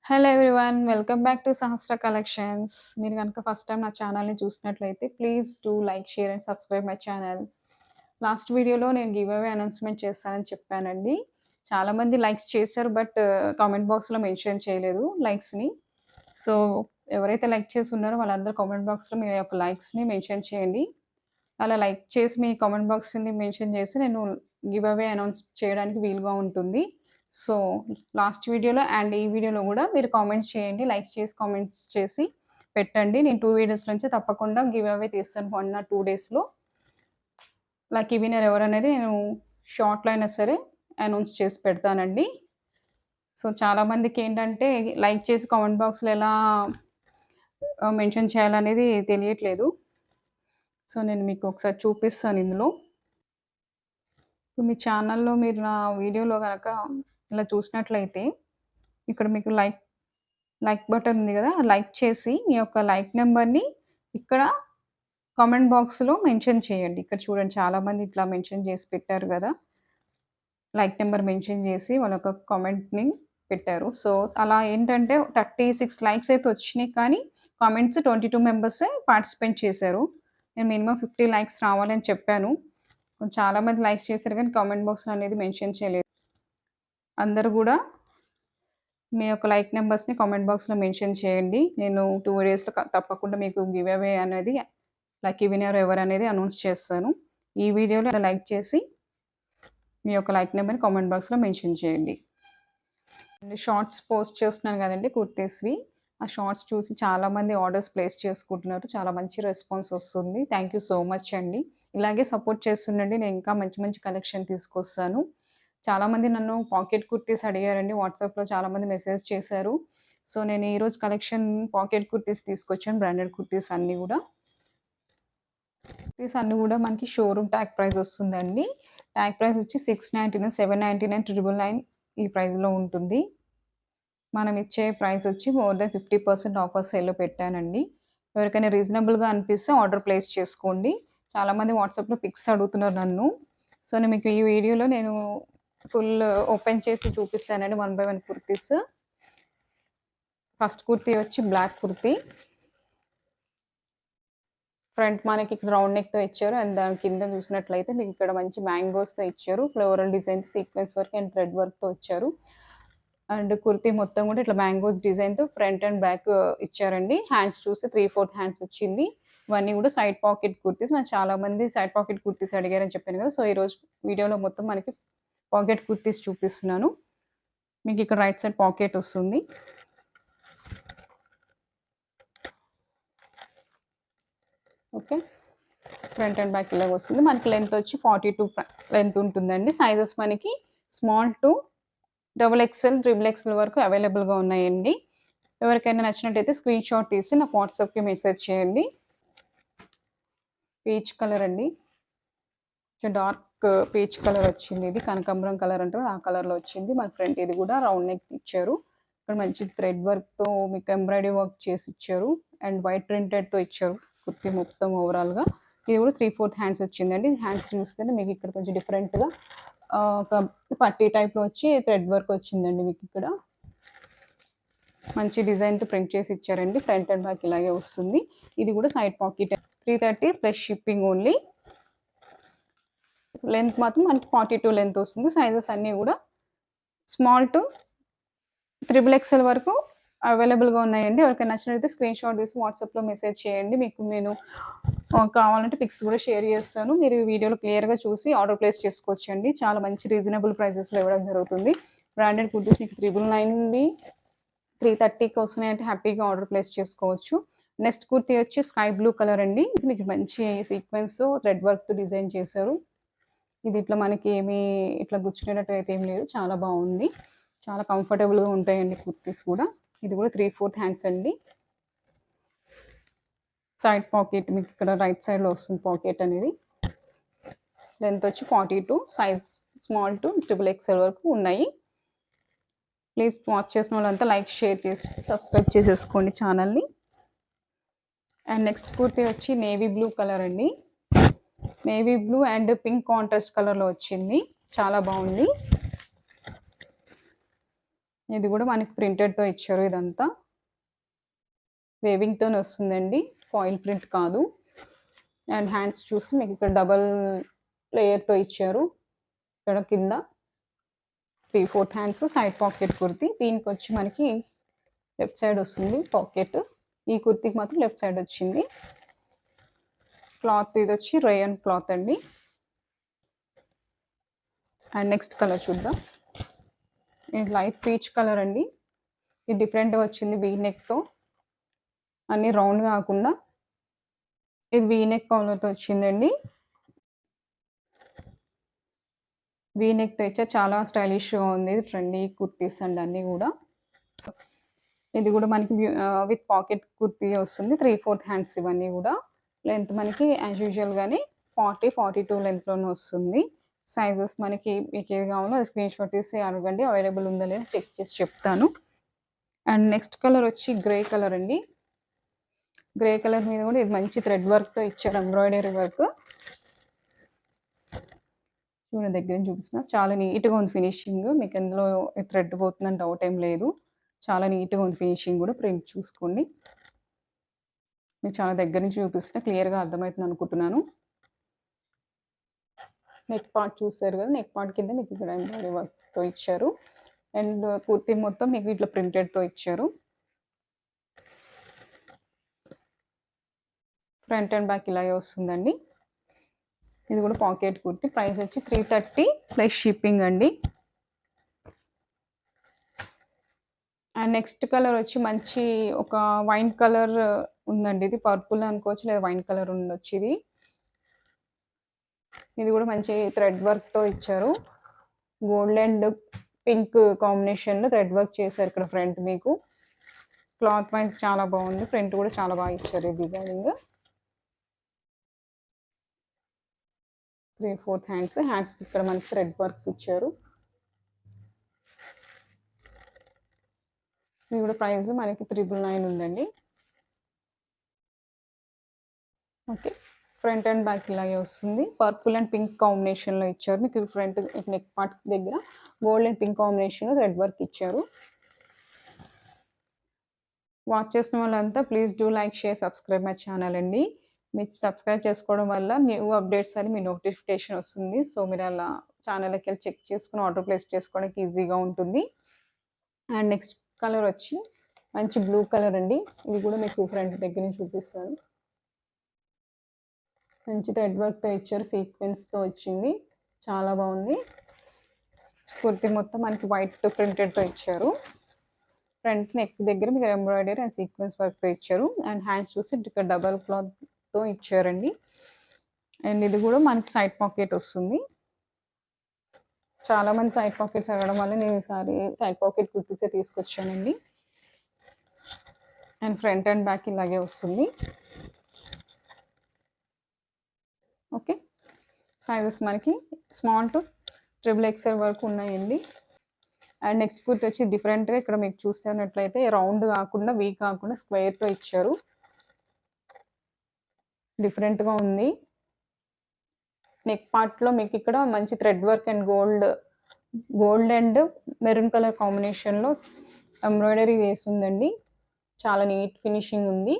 Hello everyone. Welcome back to Sahasra collections. మీరు గనుక first time నా ఛానల్‌ని చూసినట్లయితే please do like, share and subscribe my channel. Last వీడియోలో నేను గివ్ అవే అనౌన్స్‌మెంట్ చేస్తానని చెప్పానండి. చాలామంది లైక్స్ చేశారు. బట్ కామెంట్ బాక్స్‌లో మెన్షన్ చేయలేదు లైక్స్‌ని. సో, ఎవరైతే లైక్ చేసి ఉన్నారో వాళ్ళందరూ కామెంట్ బాక్స్‌లో మీ యొక్క లైక్స్‌ని మెన్షన్ చేయండి. అలా లైక్ చేసి మీ కామెంట్ బాక్స్‌ని మెన్షన్ చేసి నేను గివ్ అవే అనౌన్స్ చేయడానికి వీలుగా ఉంటుంది. సో, లాస్ట్ వీడియోలో అండ్ ఈ వీడియోలో గూడా మీరు కామెంట్స్ చేయండి. లైక్స్ చేసి, కామెంట్స్ చేసి పెట్టండి. నేను 2 వీడియోస్ నుంచి తప్పకుండా గివ్ అవే తీస్తాను 1 ఆర్ 2 డేస్‌లో. లక్కీ విన్నర్ ఎవరనేది నేను షార్ట్‌లో అయినా సరే అనౌన్స్ చేసి పెడతానండి. సో, చాలామందికేంటంటే లైక్ చేసి కామెంట్ బాక్స్‌లో ఎలా మెన్షన్ చేయాలనేది తెలియట్లేదు. సో, నేను మీకు ఒకసారి చూపిస్తాను ఇందులో. ఇప్పుడు మీ ఛానల్‌లో మీరు నా వీడియోలో గనక ఇలా చూసినట్లయితే, ఇక్కడ మీకు లైక్ లైక్ బటన్ ఉంది గదా! లైక్ చేసి మీ యొక్క లైక్ నంబర్‌ని ఇక్కడ కామెంట్ బాక్స్‌లో మెన్షన్ చేయండి. ఇక్కడ చూడండి చాలామంది ఇట్లా మెన్షన్ చేసి పెట్టారు గదా! లైక్ నంబర్ మెన్షన్ చేసి వాళ్ళ యొక్క కామెంట్‌ని పెట్టారు. సో, అలా ఏంటంటే 36 లైక్స్ అయితే వచ్చినాయి కానీ, కామెంట్స్ 22 మెంబర్సే పార్టిసిపేట్ చేశారు. నేను మినిమమ్ 50 లైక్స్ రావాలని చెప్పాను. చాలామంది లైక్స్ చేశారు కానీ కామెంట్ బాక్స్‌లో అనేది మెన్షన్ చేయలేదు. అందరూ గూడా మీ యొక్క లైక్ నంబర్స్‌ని కామెంట్ బాక్స్‌లో మెన్షన్ చేయండి. నేను 2 డేస్‌లో తప్పకుండా మీకు గివ్ అవే అనేది లక్కీ విన్నర్ ఎవరనేది అనౌన్స్ చేస్తాను. ఈ వీడియోలో లైక్ చేసి మీ యొక్క లైక్ నంబర్‌ని కామెంట్ బాక్స్‌లో మెన్షన్ చేయండి. షార్ట్స్ పోస్ట్ చేస్తున్నాను గదండీ కుర్తీస్‌వి. ఆ షార్ట్స్ చూసి చాలామంది ఆర్డర్స్ ప్లేస్ చేసుకుంటున్నారు. చాలా మంచి రెస్పాన్స్ వస్తుంది. థాంక్ యూ సో మచ్ అండి. ఇలాగే సపోర్ట్ చేస్తుండండి. నేను ఇంకా మంచి మంచి కలెక్షన్ తీసుకొస్తాను. చాలామంది నన్ను పాకెట్ కుర్తీస్ అడిగారండి. వాట్సాప్‌లో చాలామంది మెసేజ్ చేశారు. సో, నేను ఈరోజు కలెక్షన్ పాకెట్ కుర్తీస్ తీసుకొచ్చాను. బ్రాండెడ్ కుర్తీస్ అన్నీ గూడా. కుర్తీస్ అన్నీ గూడా మనకి షోరూమ్ ట్యాగ్ ప్రైస్ వస్తుందండి. ట్యాగ్ ప్రైస్ వచ్చి 699, 799, 999 ఈ ప్రైస్‌లో ఉంటుంది. మనం ఇచ్చే ప్రైస్ వచ్చి మోర్ దెన్ 50% ఆఫర్ సేల్‌లో పెట్టానండి. ఎవరికైనా రీజనబుల్‌గా అనిపిస్తే ఆర్డర్ ప్లేస్ చేసుకోండి. చాలామంది వాట్సాప్‌లో పిక్స్ అడుగుతున్నారు నన్ను. సో, నేను మీకు ఈ వీడియోలో నేను ఫుల్ ఓపెన్ చేసి చూపిస్తానండి 1 బై 1 కుర్తీస్. ఫస్ట్ కుర్తీ వచ్చి బ్లాక్ కుర్తీ. ఫ్రంట్ మనకి ఇక్కడ రౌండ్ నెక్‌తో ఇచ్చారు. అండ్ దాని కింద చూసినట్లయితే మీకు ఇక్కడ మంచి మ్యాంగోస్‌తో ఇచ్చారు. Floral design, sequence work and thread వర్క్‌తో ఇచ్చారు. అండ్ కుర్తీ మొత్తం కూడా ఇట్లా మ్యాంగోస్ డిజైన్‌తో ఫ్రంట్ అండ్ బ్యాక్ ఇచ్చారండి. హ్యాండ్స్ చూస్తే 3/4 హ్యాండ్స్ వచ్చింది. ఇవన్నీ కూడా సైడ్ పాకెట్ కుర్తీస్. నాకు చాలామంది సైడ్ పాకెట్ కుర్తీస్ అడిగారని చెప్పాను కదా! సో, ఈరోజు వీడియోలో మొత్తం మనకి పాకెట్ కుర్తీస్ చూపిస్తున్నాను. మీకు ఇక్కడ రైట్ సైడ్ పాకెట్ వస్తుంది. ఓకే. ఫ్రంట్ అండ్ బ్యాక్ ఇలాగ వస్తుంది. మనకి లెంత్ వచ్చి 42 లెంత్ ఉంటుందండి. సైజెస్ మనకి small to double XL, triple XL వరకు అవైలబుల్‌గా ఉన్నాయండి. ఎవరికైనా నచ్చినట్టయితే స్క్రీన్‌షాట్ తీసి నాకు వాట్సాప్‌కి మెసేజ్ చేయండి. పీచ్ కలర్ అండి. కొంచెం డార్క్ పీచ్ కలర్ వచ్చింది ఇది. కనకాంబరం కలర్ అంటారు. ఆ కలర్‌లో వచ్చింది. మన ఫ్రంట్ ఇది కూడా రౌండ్ నెక్ ఇచ్చారు. ఇక్కడ మంచి థ్రెడ్ వర్క్‌తో మీకు ఎంబ్రాయిడరీ వర్క్ చేసి ఇచ్చారు. అండ్ వైట్ ప్రింటెడ్‌తో ఇచ్చారు. కుర్తీ మొత్తం ఓవరాల్‌గా. ఇది కూడా 3/4 హ్యాండ్స్ వచ్చిందండి. హ్యాండ్స్ చూస్తేనే మీకు ఇక్కడ కొంచెం డిఫరెంట్‌గా ఒక పట్టీ టైప్‌లో వచ్చి థ్రెడ్ వర్క్ వచ్చిందండి మీకు ఇక్కడ. మంచి డిజైన్‌తో ప్రింట్ చేసి ఇచ్చారండి. ఫ్రంట్ అండ్ బ్యాక్ ఇలాగే వస్తుంది. ఇది కూడా side pocket 330 plus shipping only. Length మాత్రం మనకి 42 లెంత్ వస్తుంది. సైజెస్ అన్నీ కూడా స్మాల్ టు త్రిబుల్ ఎక్స్ఎల్ వరకు అవైలబుల్‌గా ఉన్నాయండి. ఎవరికైనా నచ్చినట్లయితే స్క్రీన్‌షాట్ తీసి వాట్సాప్‌లో మెసేజ్ చేయండి. మీకు నేను కావాలంటే పిక్స్ కూడా షేర్ చేస్తాను. మీరు ఈ వీడియోలో క్లియర్‌గా చూసి ఆర్డర్ ప్లేస్ చేసుకోవచ్చండి. చాలా మంచి రీజనబుల్ ప్రైసెస్‌లో ఇవ్వడం జరుగుతుంది. బ్రాండెడ్ కుర్తీస్ మీకు 999వి 330కి వస్తున్నాయంటే హ్యాపీగా ఆర్డర్ ప్లేస్ చేసుకోవచ్చు. నెక్స్ట్ కుర్తీ వచ్చి స్కై బ్లూ కలర్ అండి. మీకు మంచి సీక్వెన్స్‌తో థ్రెడ్ వర్క్‌తో డిజైన్ చేశారు. ఇది ఇట్లా మనకి ఏమి ఇట్లా గుచ్చుకునేటట్టు అయితే ఏం లేదు. చాలా బావుంది. చాలా కంఫర్టబుల్‌గా ఉంటాయండి కుర్తీస్ కూడా. ఇది కూడా 3/4 హ్యాండ్స్ అండి. సైడ్ పాకెట్ మీకు ఇక్కడ రైట్ సైడ్‌లో వస్తుంది పాకెట్ అనేది. లెంత్ వచ్చి 42 size small to triple XL వరకు ఉన్నాయి. ప్లీజ్ వాచ్ చేసిన వాళ్ళంతా లైక్, షేర్ చేసి సబ్స్క్రైబ్ చేసేసుకోండి ఛానల్‌ని. అండ్ నెక్స్ట్ కుర్తీ వచ్చి నేవీ బ్లూ కలర్ అండి. Navy blue and pink contrast కలర్‌లో వచ్చింది. చాలా బావుంది. ఇది కూడా మనకి ప్రింటెడ్‌తో ఇచ్చారు ఇదంతా. వేవింగ్‌తోనే వస్తుందండి. ఫాయిల్ ప్రింట్ కాదు. అండ్ హ్యాండ్స్ చూసి మీకు ఇక్కడ డబుల్ లేయర్‌తో ఇచ్చారు. ఇక్కడ కింద 3/4 హ్యాండ్స్ సైడ్ పాకెట్ కుర్తీ. దీనికొచ్చి మనకి లెఫ్ట్ సైడ్ వస్తుంది పాకెట్. ఈ కుర్తీకి మాత్రం లెఫ్ట్ సైడ్ వచ్చింది. క్లాత్ ఇదొచ్చి రేయన్ క్లాత్ అండి. అండ్ నెక్స్ట్ కలర్ చూద్దాం. ఇది లైట్ పీచ్ కలర్ అండి. ఇది డిఫరెంట్‌గా వచ్చింది వీ నెక్‌తో. అన్నీ రౌండ్ కాకుండా ఇది వీ నెక్ కాలర్‌తో వచ్చిందండి. వీ నెక్‌తో ఇచ్చారు. చాలా స్టైలిష్‌గా ఉంది. ఇది ట్రెండీ కుర్తీస్ అండి అన్నీ గూడా. ఇది గూడా మనకి విత్ పాకెట్ కుర్తీ వస్తుంది. 3/4 హ్యాండ్స్ ఇవన్నీ గూడా. లెంత్ మనకి యాజ్ యూజువల్‌గానే 40, 42 లెంత్‌లోనే వస్తుంది. సైజెస్ మనకి మీకేది కావాలో అది స్క్రీన్‌షాట్ తీసి అడగండి. అవైలబుల్ ఉందో లేదో చెక్ చేసి చెప్తాను. అండ్ నెక్స్ట్ కలర్ వచ్చి గ్రే కలర్ అండి. గ్రే కలర్ మీద గూడా ఇది మంచి థ్రెడ్ వర్క్‌తో ఇచ్చారు ఎంబ్రాయిడరీ వర్క్. చూడండి దగ్గర నుంచి చూపిస్తున్నా. చాలా నీట్‌గా ఉంది ఫినిషింగ్. మీకు ఎందులో థ్రెడ్ పోతుందని డౌట్ ఏం లేదు. చాలా నీట్‌గా ఉంది ఫినిషింగ్ గూడా. ప్రింట్ చూసుకోండి. మీకు చాలా దగ్గర నుంచి చూపిస్తున్నా క్లియర్‌గా అర్థమవుతుంది అనుకుంటున్నాను. నెక్ పార్ట్ చూసారు కదా! నెక్ పార్ట్ కింద మీకు ఇక్కడ ఎంబ్రాయిడరీ వర్క్‌తో ఇచ్చారు. అండ్ కుర్తీ మొత్తం మీకు ఇట్లా ప్రింటెడ్‌తో ఇచ్చారు. ఫ్రంట్ అండ్ బ్యాక్ ఇలాగే వస్తుందండి. ఇది కూడా పాకెట్ కుర్తీ. ప్రైస్ వచ్చి 330 ప్లస్ షిప్పింగ్ అండి. అండ్ నెక్స్ట్ కలర్ వచ్చి మంచి ఒక వైన్ కలర్ ఉందండి. ఇది పర్పుల్ అనుకోవచ్చు లేదా వైన్ కలర్ ఉండొచ్చు ఇది. ఇది కూడా మంచి థ్రెడ్ వర్క్‌తో ఇచ్చారు. గోల్డ్ అండ్ పింక్ కాంబినేషన్‌లో థ్రెడ్ వర్క్ చేశారు ఇక్కడ ఫ్రంట్ మీకు. క్లాత్ వైజ్ చాలా బాగుంది. ప్రింట్ కూడా చాలా బాగా ఇచ్చారు ఈ డిజైనింగ్. 3/4 హ్యాండ్స్. హ్యాండ్స్‌కి ఇక్కడ మనకి థ్రెడ్ వర్క్ ఇచ్చారు. ఇది కూడా ప్రైస్ మనకి 999 ఉందండి. ఓకే. ఫ్రంట్ అండ్ బ్యాక్ ఇలాగే వస్తుంది. పర్పుల్ అండ్ పింక్ కాంబినేషన్‌లో ఇచ్చారు. మీకు ఫ్రంట్ నెక్ పార్ట్ దగ్గర గోల్డ్ అండ్ పింక్ కాంబినేషన్‌లో థ్రెడ్ వర్క్ ఇచ్చారు. వాచ్ చేస్తున్న వాళ్ళంతా please do like, share, subscribe my channel అండి. మీరు సబ్స్క్రైబ్ చేసుకోవడం వల్ల న్యూ అప్డేట్స్ అని మీ నోటిఫికేషన్ వస్తుంది. సో, మీరు అలా ఛానల్‌లోకెళ్ళి చెక్ చేసుకొని ఆర్డర్ ప్లేస్ చేసుకోవడానికి ఈజీగా ఉంటుంది. అండ్ నెక్స్ట్ కలర్ వచ్చి మంచి బ్లూ కలర్ అండి. ఇది కూడా మీకు ఫ్రంట్ దగ్గర నుంచి చూపిస్తాను. మంచి థ్రెడ్ వర్క్‌తో ఇచ్చారు. సీక్వెన్స్‌తో వచ్చింది. చాలా బాగుంది. కుర్తీ మొత్తం మనకి వైట్ ప్రింటెడ్‌తో ఇచ్చారు. ఫ్రంట్ నెక్ దగ్గర మీకు ఎంబ్రాయిడరీ అండ్ సీక్వెన్స్ వర్క్‌తో ఇచ్చారు. అండ్ హ్యాండ్స్ చూసి ఇక్కడ డబల్ క్లాత్‌తో ఇచ్చారండి. అండ్ ఇది కూడా మనకి సైడ్ పాకెట్ వస్తుంది. చాలామంది సైడ్ పాకెట్స్ అడగడం వల్ల నేను ఈసారి సైడ్ పాకెట్ కుర్తీసే తీసుకొచ్చానండి. అండ్ ఫ్రంట్ అండ్ బ్యాక్ ఇలాగే వస్తుంది. ఓకే. సైజెస్ మనకి స్మాల్ టు ట్రిపుల్ ఎక్స్ఎల్ వరకు ఉన్నాయండి. అండ్ నెక్స్ట్ కుర్తీ వచ్చి డిఫరెంట్‌గా ఇక్కడ మీకు చూస్తున్నట్లయితే రౌండ్ కాకుండా, వీ కాకుండా స్క్వేర్‌తో ఇచ్చారు. డిఫరెంట్‌గా ఉంది. నెక్ పార్ట్‌లో మీకు ఇక్కడ మంచి thread work and gold and maroon colour కాంబినేషన్‌లో ఎంబ్రాయిడరీ వేసుందండి. చాలా నీట్ ఫినిషింగ్ ఉంది.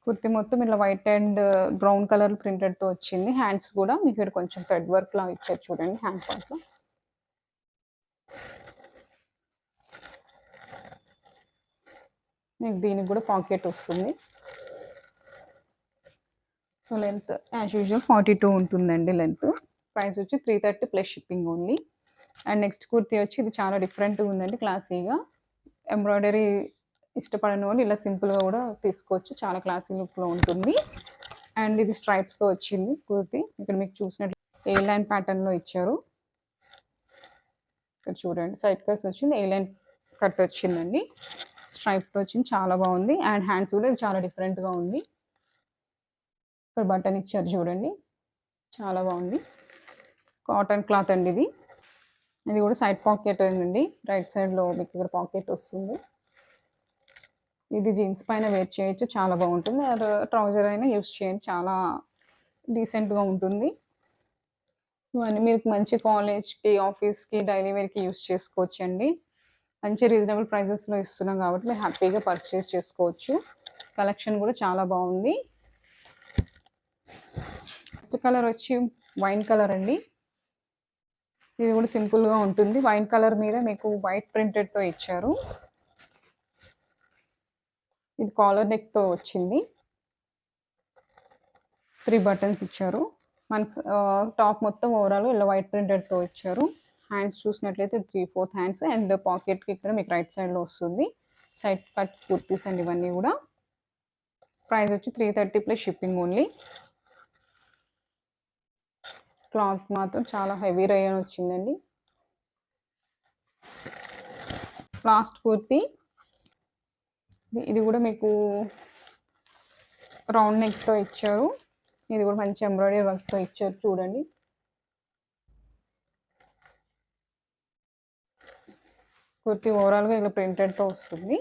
కుర్తీ మొత్తం ఇట్లా వైట్ అండ్ బ్రౌన్ కలర్ ప్రింటెడ్‌తో వచ్చింది. హ్యాండ్స్ కూడా మీకు ఇక్కడ కొంచెం థ్రెడ్ వర్క్ లాగా ఇచ్చారు చూడండి హ్యాండ్ పార్ట్‌లో. మీకు దీనికి కూడా పాకెట్ వస్తుంది. సో, లెంత్ యాజ్ యూజువల్ 42 ఉంటుందండి లెంత్. ప్రైస్ వచ్చి 330 plus shipping only. And next kurti వచ్చి ఇది చాలా డిఫరెంట్‌గా ఉందండి క్లాసీగా. ఎంబ్రాయిడరీ ఇష్టపడని వాళ్ళు ఇలా సింపుల్‌గా కూడా తీసుకోవచ్చు. చాలా క్లాసీ లుక్‌లో ఉంటుంది. అండ్ ఇది స్ట్రైప్స్‌తో వచ్చింది కుర్తీ. ఇక్కడ మీకు చూసినట్లు ఏ లైన్ ప్యాటర్న్‌లో ఇచ్చారు. ఇక్కడ చూడండి సైడ్ కట్స్ వచ్చింది. ఏ లైన్ కట్ వచ్చిందండి. స్ట్రైప్‌తో వచ్చింది. చాలా బాగుంది. అండ్ హ్యాండ్స్ కూడా చాలా డిఫరెంట్‌గా ఉంది. ఇక్కడ బటన్ ఇచ్చారు చూడండి. చాలా బాగుంది. కాటన్ క్లాత్ అండి ఇది. ఇది కూడా సైడ్ పాకెట్ అండి. రైట్ సైడ్‌లో మీకు ఇక్కడ పాకెట్ వస్తుంది. ఇది జీన్స్ పైన వేర్ చేయొచ్చు. చాలా బాగుంటుంది. ట్రౌజర్ అయినా యూజ్ చేయండి. చాలా డీసెంట్‌గా ఉంటుంది. ఇవన్నీ మీరు మంచి కాలేజ్‌కి, ఆఫీస్‌కి, డైలీ వేర్‌కి యూజ్ చేసుకోవచ్చండి. మంచి రీజనబుల్ ప్రైజెస్‌లో ఇస్తున్నాం కాబట్టి మీరు హ్యాపీగా పర్చేస్ చేసుకోవచ్చు. కలెక్షన్ కూడా చాలా బావుంది. నెక్స్ట్ కలర్ వచ్చి వైన్ కలర్ అండి. ఇది కూడా సింపుల్‌గా ఉంటుంది. వైన్ కలర్ మీద మీకు వైట్ ప్రింటెడ్‌తో ఇచ్చారు. ఇది కాలర్ నెక్‌తో వచ్చింది. 3 బటన్స్ ఇచ్చారు. మనకు టాప్ మొత్తం ఓవరాల్ ఇలా వైట్ ప్రింటెడ్‌తో ఇచ్చారు. హ్యాండ్స్ చూసినట్లయితే 3/4 హ్యాండ్స్ అండ్ పాకెట్‌కి ఇక్కడ మీకు రైట్ సైడ్‌లో వస్తుంది. సైడ్ కట్ కుర్తీస్ అండి ఇవన్నీ గూడా. ప్రైస్ వచ్చి 330 ప్లస్ షిప్పింగ్ ఓన్లీ. క్లాత్ మాత్రం చాలా హెవీ రేయాన్ వచ్చిందండి. లాస్ట్ కుర్తీ ఇది గూడా మీకు రౌండ్ నెక్‌తో ఇచ్చారు. ఇది కూడా మంచి ఎంబ్రాయిడరీ వర్క్‌తో ఇచ్చారు చూడండి. కుర్తీ ఓవరాల్‌గా ఇలా ప్రింటెడ్‌తో వస్తుంది.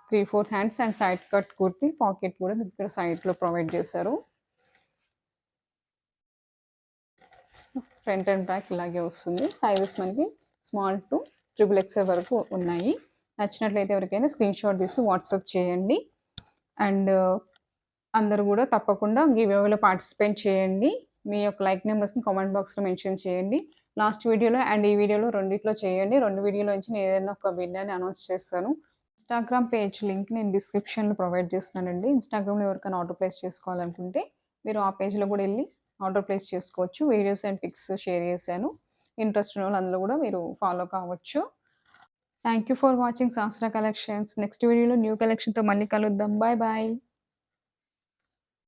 3/4 hands and side cut kurti. Pocket కూడా మీకు ఇక్కడ సైడ్‌లో ప్రొవైడ్ చేశారు. ఫ్రంట్ అండ్ బ్యాక్ ఇలాగే వస్తుంది. సైజెస్ మనకి స్మాల్ టు ట్రిపుల్ ఎక్స్ఎల్ వరకు ఉన్నాయి. నచ్చినట్లయితే ఎవరికైనా స్క్రీన్‌షాట్ తీసి వాట్సాప్ చేయండి. అండ్ అందరూ కూడా తప్పకుండా గివ్ అవేలో పార్టిసిపేట్ చేయండి. మీ యొక్క లైక్ నంబర్స్‌ని కామెంట్ బాక్స్‌లో మెన్షన్ చేయండి. లాస్ట్ వీడియోలో అండ్ ఈ వీడియోలో రెండిట్లో చేయండి. 2 వీడియోలో నుంచి నేను ఏదైనా ఒక విన్నర్‌ని అనౌన్స్ చేస్తాను. ఇన్‌స్టాగ్రామ్ పేజ్ లింక్ నేను డిస్క్రిప్షన్‌లో ప్రొవైడ్ చేస్తున్నానండి. ఇన్‌స్టాగ్రామ్‌లో ఎవరికైనా ఆర్డర్ ప్లేస్ చేసుకోవాలనుకుంటే మీరు ఆ పేజ్‌లో కూడా ఎళ్లి ఆర్డర్ ప్లేస్ చేసుకోవచ్చు. వీడియోస్ అండ్ పిక్స్ షేర్ చేశాను. ఇంట్రెస్ట్ ఉన్నోళ్ళు అందులో కూడా మీరు ఫాలో కావచ్చు. Thank you for watching Shastra collections. Next వీడియోలో న్యూ కలెక్షన్‌తో మళ్ళీ కలుద్దాం. Bye bye.